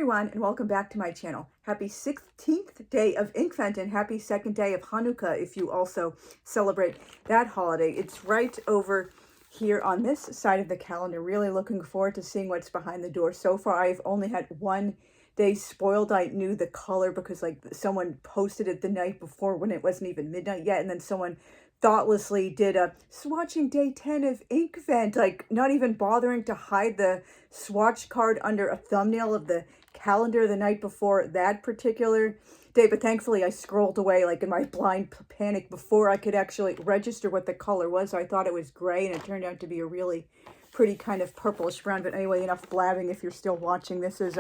everyone, and welcome back to my channel. Happy 16th day of Inkvent and happy 2nd day of Hanukkah if you also celebrate that holiday. It's right over here on this side of the calendar. Really looking forward to seeing what's behind the door. So far, I've only had one day spoiled. I knew the color because like someone posted it the night before when it wasn't even midnight yet, and then someone thoughtlessly did a swatching day 10 of Inkvent, like not even bothering to hide the swatch card under a thumbnail of the calendar the night before that particular day. But thankfully I scrolled away like in my blind panic before I could actually register what the color was. So I thought it was gray and it turned out to be a really pretty kind of purplish brown. But anyway, enough blabbing. If you're still watching, this is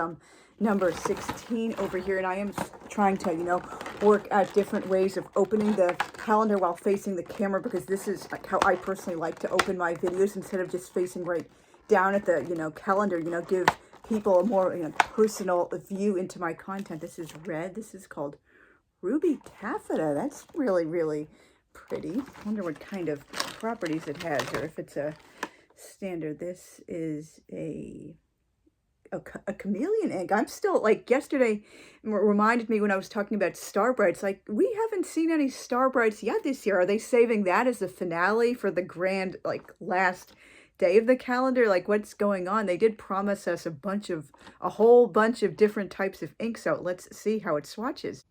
number 16 over here, and I am trying to work at different ways of opening the calendar while facing the camera, because this is like how I personally like to open my videos instead of just facing right down at the calendar. Give people a more personal view into my content. This is red. This is called Ruby Taffeta. That's really pretty. I wonder what kind of properties it has, or if it's a standard. This is a chameleon ink. I'm still, like, yesterday reminded me when I was talking about Star Brights, like, we haven't seen any Star Brights yet this year. Are they saving that as the finale for the grand, like, last day of the calendar? Like, what's going on? They did promise us a whole bunch of different types of ink, so let's see how it swatches.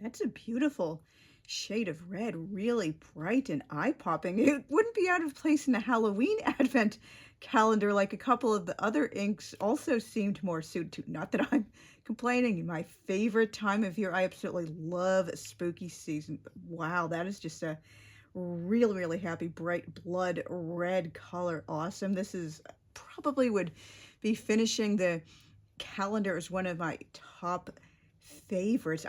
That's a beautiful shade of red, really bright and eye-popping. It wouldn't be out of place in the Halloween Advent calendar like a couple of the other inks also seemed more suited to. Not that I'm complaining. My favorite time of year. I absolutely love spooky season. But wow, that is just a really happy bright blood red color. Awesome. This is probably would be finishing the calendar as one of my top favorites.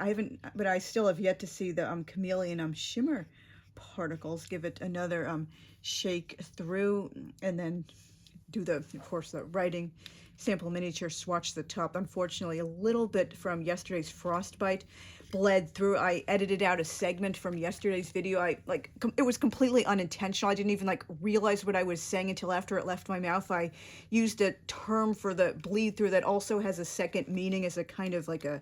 But I still have yet to see the chameleon shimmer particles. Give it another shake through, and then do of course the writing sample miniature swatch the top. Unfortunately, a little bit from yesterday's frostbite bled through. I edited out a segment from yesterday's video. It was completely unintentional. I didn't even realize what I was saying until after it left my mouth. I used a term for the bleed through that also has a second meaning as a kind of like a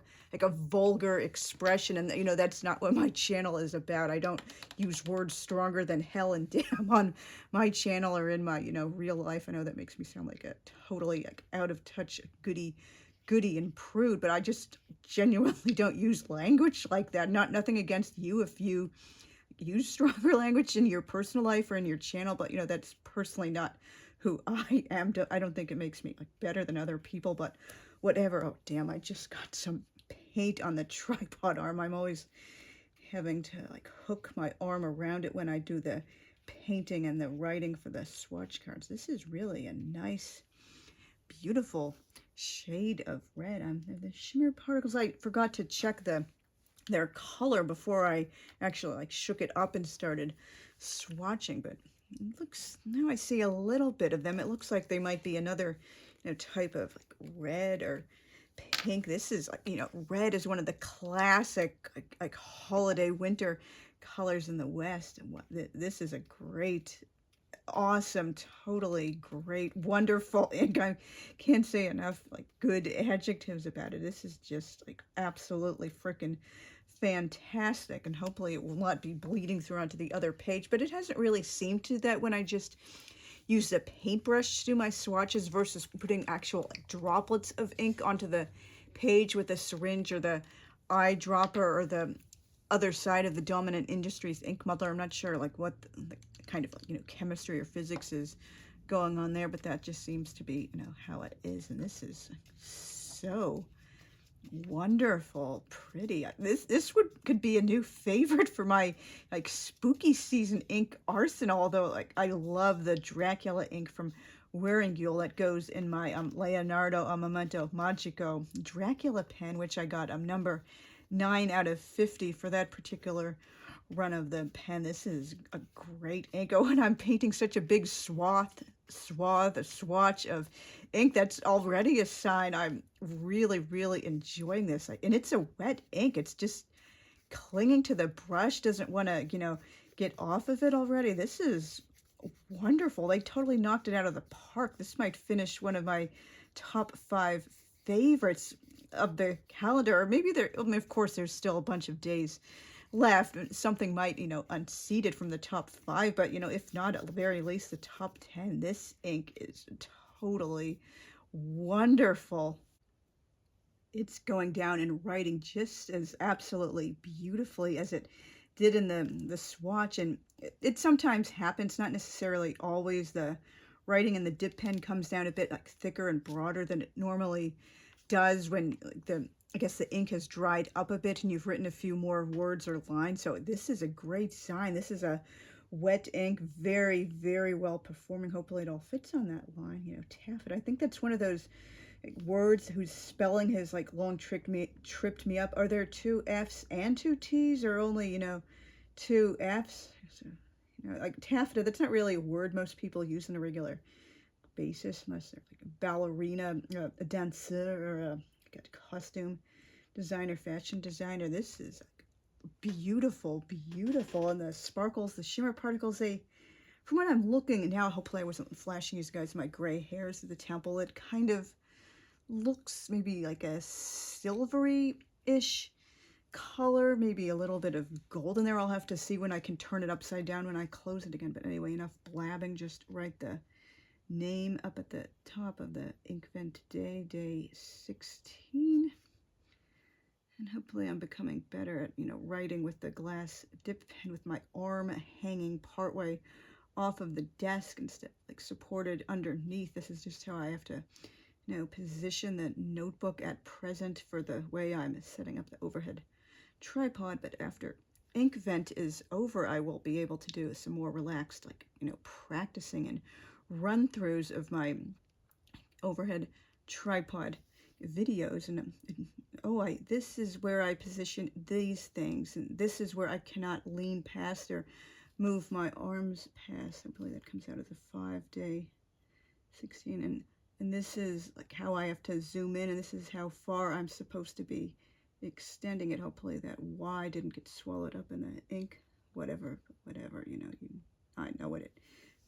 vulgar expression, and that's not what my channel is about. I don't use words stronger than hell and damn on my channel or in my real life. I know that makes me sound like a totally out of touch goody and prude, but I just genuinely don't use language like that. Nothing against you if you use stronger language in your personal life or in your channel, but that's personally not who I am. I don't think it makes me better than other people, but whatever. Oh damn, I just got some paint on the tripod arm. I'm always having to hook my arm around it when I do the painting and the writing for the swatch cards. This is really a nice, beautiful shade of red. The shimmer particles, I forgot to check their color before I actually shook it up and started swatching, but it looks, now I see a little bit of them. It looks like they might be another type of red or pink. This is red is one of the classic holiday winter colors in the West, and this is a great, awesome, totally great, wonderful ink. I can't say enough good adjectives about it. This is just absolutely freaking fantastic, and hopefully it will not be bleeding through onto the other page, but it hasn't really seemed to that when I just use the paintbrush to do my swatches versus putting actual droplets of ink onto the page with a syringe or the eyedropper or the other side of the Dominant Industries ink muddler. I'm not sure what the kind of chemistry or physics is going on there, but that just seems to be how it is. And this is so wonderful, pretty. This could be a new favorite for my spooky season ink arsenal, although I love the Dracula ink from Wearingeul that goes in my Leonardo Momento Magico Dracula pen, which I got number 9 out of 50 for that particular run of the pen. This is a great ink. Oh, and I'm painting such a big swatch of ink. That's already a sign I'm really enjoying this. And it's a wet ink. It's just clinging to the brush, doesn't want to get off of it already. This is wonderful. They totally knocked it out of the park. This might finish one of my top 5 favorites of the calendar, or maybe there, I mean, of course, there's still a bunch of days left. Something might, unseat it from the top 5, but, if not, at the very least, the top 10. This ink is totally wonderful. It's going down and writing just as absolutely beautifully as it did in the swatch. And it sometimes happens, not necessarily always. The writing in the dip pen comes down a bit like thicker and broader than it normally does when I guess the ink has dried up a bit and you've written a few more words or lines. So this is a great sign. This is a wet ink, very, very well performing. Hopefully it all fits on that line. Taffeta. I think that's one of those words whose spelling has long tripped me up. Are there 2 F's and 2 T's, or only 2 F's? So, like taffeta, that's not really a word most people use on a regular basis, unless they're like a ballerina, a dancer, or a costume designer, fashion designer. This is beautiful, beautiful. And the sparkles, the shimmer particles, from what I'm looking now, hopefully I wasn't flashing you guys my gray hairs at the temple, it kind of looks maybe like a silvery-ish color, maybe a little bit of gold in there. I'll have to see when I can turn it upside down when I close it again. But anyway, enough blabbing. Just write the name up at the top of the Inkvent day 16. And hopefully I'm becoming better at, writing with the glass dip pen with my arm hanging partway off of the desk instead, supported underneath. This is just how I have to, position the notebook at present for the way I'm setting up the overhead tripod. But after Inkvent is over, I will be able to do some more relaxed, practicing and run-throughs of my overhead tripod videos. And this is where I position these things, and this is where I cannot lean past or move my arms past. I believe that comes out of the 5-day 16. And this is how I have to zoom in, and this is how far I'm supposed to be extending it. Hopefully that Y didn't get swallowed up in the ink, whatever, I know what it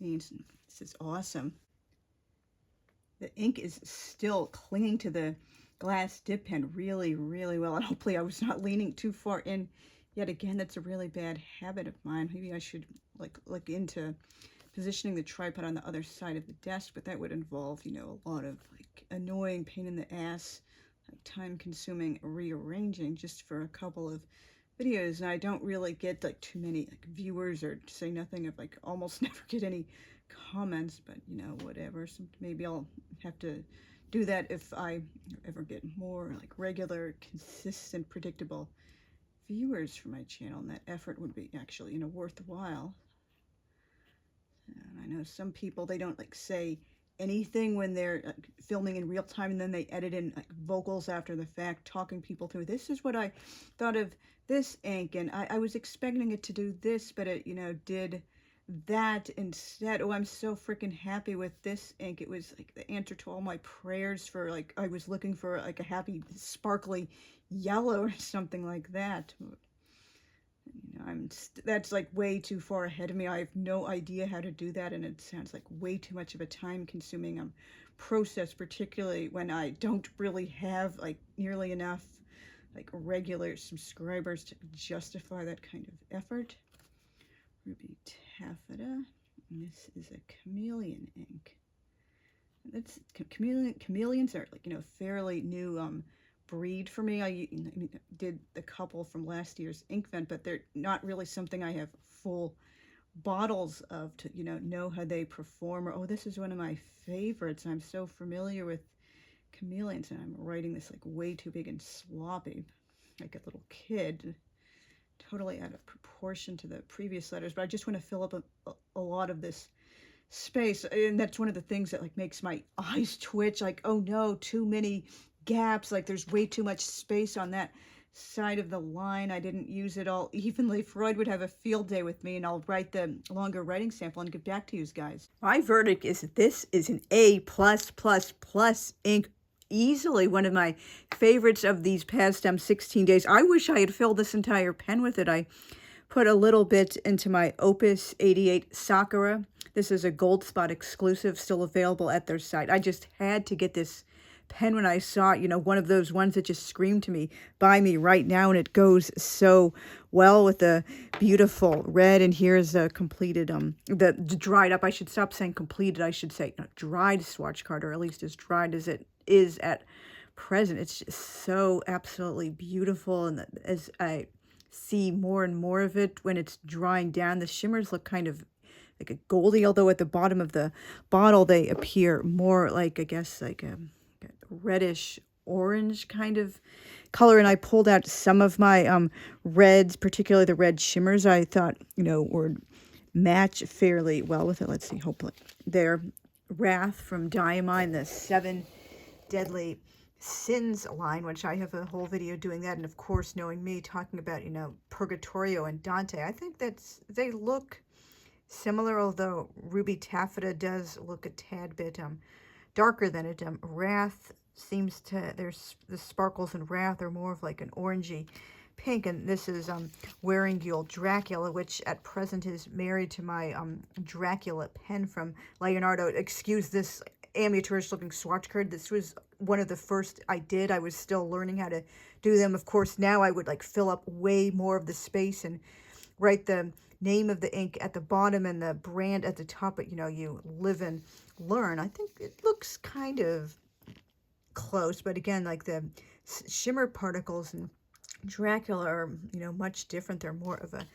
means. This is awesome. The ink is still clinging to the glass dip pen really, really well, and hopefully I was not leaning too far in. Yet again, that's a really bad habit of mine. Maybe I should look into positioning the tripod on the other side of the desk, but that would involve, a lot of annoying pain in the ass, time-consuming rearranging just for a couple of videos. And I don't really get too many viewers, or to say nothing of almost never get any comments. But whatever. So maybe I'll have to do that if I ever get more regular, consistent, predictable viewers for my channel, and that effort would be actually worthwhile. And I know some people, they don't say anything when they're filming in real time, and then they edit in vocals after the fact, talking people through, this is what I thought of this ink, and I was expecting it to do this, but it did that instead. Oh, I'm so freaking happy with this ink. It was the answer to all my prayers for I was looking for a happy sparkly yellow or something like that. That's way too far ahead of me. I have no idea how to do that, and it sounds way too much of a time-consuming process, particularly when I don't really have nearly enough regular subscribers to justify that kind of effort. Ruby Taffeta. And this is a chameleon ink. That's chameleons are fairly new breed for me. I did the couple from last year's Inkvent, but they're not really something I have full bottles of to know how they perform. Or, oh, this is one of my favorites. I'm so familiar with chameleons, and I'm writing this way too big and sloppy, like a little kid, totally out of proportion to the previous letters. But I just want to fill up a lot of this space, and that's one of the things that makes my eyes twitch. Oh no, too many gaps. There's way too much space on that side of the line. I didn't use it all evenly. Freud would have a field day with me, and I'll write the longer writing sample and get back to you guys. My verdict is this is an A+++ ink. Easily one of my favorites of these past 16 days. I wish I had filled this entire pen with it. I put a little bit into my Opus 88 Sakura. This is a Gold Spot exclusive, still available at their site. I just had to get this pen when I saw it, you know, one of those ones that just screamed to me, buy me right now, and it goes so well with the beautiful red. And here's a completed, the dried up, I should stop saying completed, I should say dried swatch card, or at least as dried as it is at present. It's just so absolutely beautiful, and as I see more and more of it when it's drying down, the shimmers look kind of like a goldy, although at the bottom of the bottle they appear more like, I guess, like a reddish orange kind of color. And I pulled out some of my reds, particularly the red shimmers, I thought, you know, would match fairly well with it. Let's see, hopefully. There, Wrath from Diamine, the 7 Deadly Sins line, which I have a whole video doing that. And of course, knowing me, talking about, you know, Purgatorio and Dante, I think they look similar, although Ruby Taffeta does look a tad bit darker than it. Wrath seems to, there's the sparkles in Wrath are more of like an orangey pink, and this is Wearing You'll Dracula, which at present is married to my Dracula pen from Leonardo. Excuse this amateurish looking swatch card. This was one of the first I did. I was still learning how to do them. Of course, now I would like fill up way more of the space and write the name of the ink at the bottom and the brand at the top, but you know, you live and learn. I think it looks kind of close, but again, like the shimmer particles in Dracula are, you know, much different. They're more of a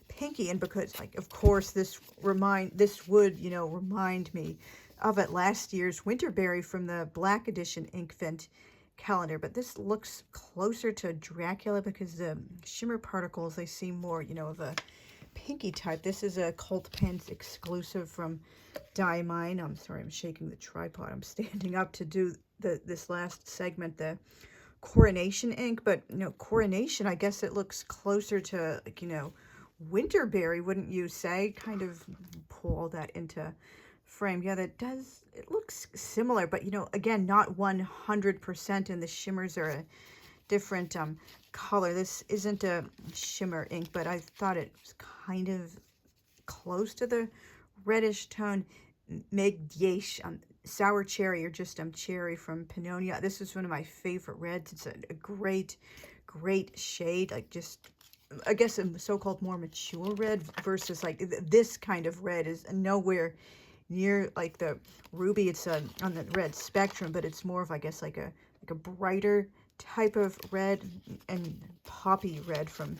pinky, and because, like, of course, this would, you know, remind me of it last year's Winterberry from the Black Edition Inkvent calendar, but this looks closer to Dracula because the shimmer particles, they seem more, you know, of a pinky type. This is a Cult Pens exclusive from Diamine. I'm sorry, I'm shaking the tripod. I'm standing up to do this last segment, the Coronation ink, but you know, Coronation, I guess it looks closer to, like, you know, Winterberry, wouldn't you say? Kind of pull all that into frame. Yeah, that does, it looks similar, but you know, again, not 100%, and the shimmers are a different color. This isn't a shimmer ink, but I thought it was kind of close to the reddish tone. Meg Yesh, Sour Cherry, or just Cherry from Pannonia. This is one of my favorite reds. It's a great shade, like just, I guess, a so-called more mature red versus like this kind of red is nowhere near like the ruby. It's on the red spectrum, but it's more of, I guess, like a brighter type of red, and poppy red from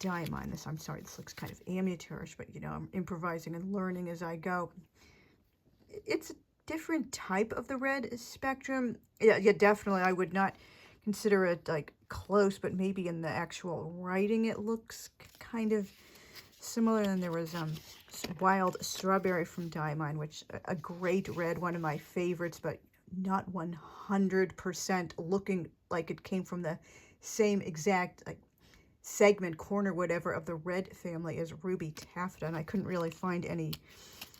Diamine. This, I'm sorry, this looks kind of amateurish, but you know, I'm improvising and learning as I go. It's a different type of the red spectrum. Yeah, definitely. I would not consider it like close, but maybe in the actual writing it looks kind of similar. And there was Wild Strawberry from Diamine, which a great red, one of my favorites, but not 100% looking like it came from the same exact like segment, corner, whatever, of the red family as Ruby Taffeta. And I couldn't really find any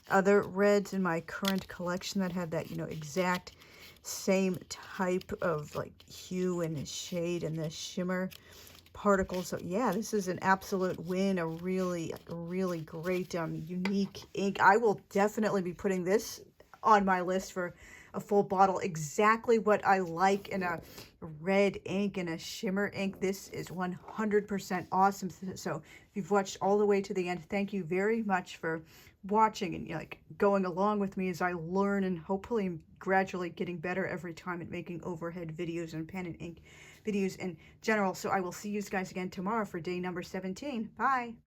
other reds in my current collection that had that, you know, exact same type of like hue and shade and the shimmer particles. So yeah, this is an absolute win. A really great unique ink. I will definitely be putting this on my list for a full bottle. Exactly what I like in a red ink and a shimmer ink. This is 100% awesome. So if you've watched all the way to the end, thank you very much for watching and, you know, like going along with me as I learn, and hopefully gradually getting better every time at making overhead videos and pen and ink videos in general. So I will see you guys again tomorrow for day number 17. Bye.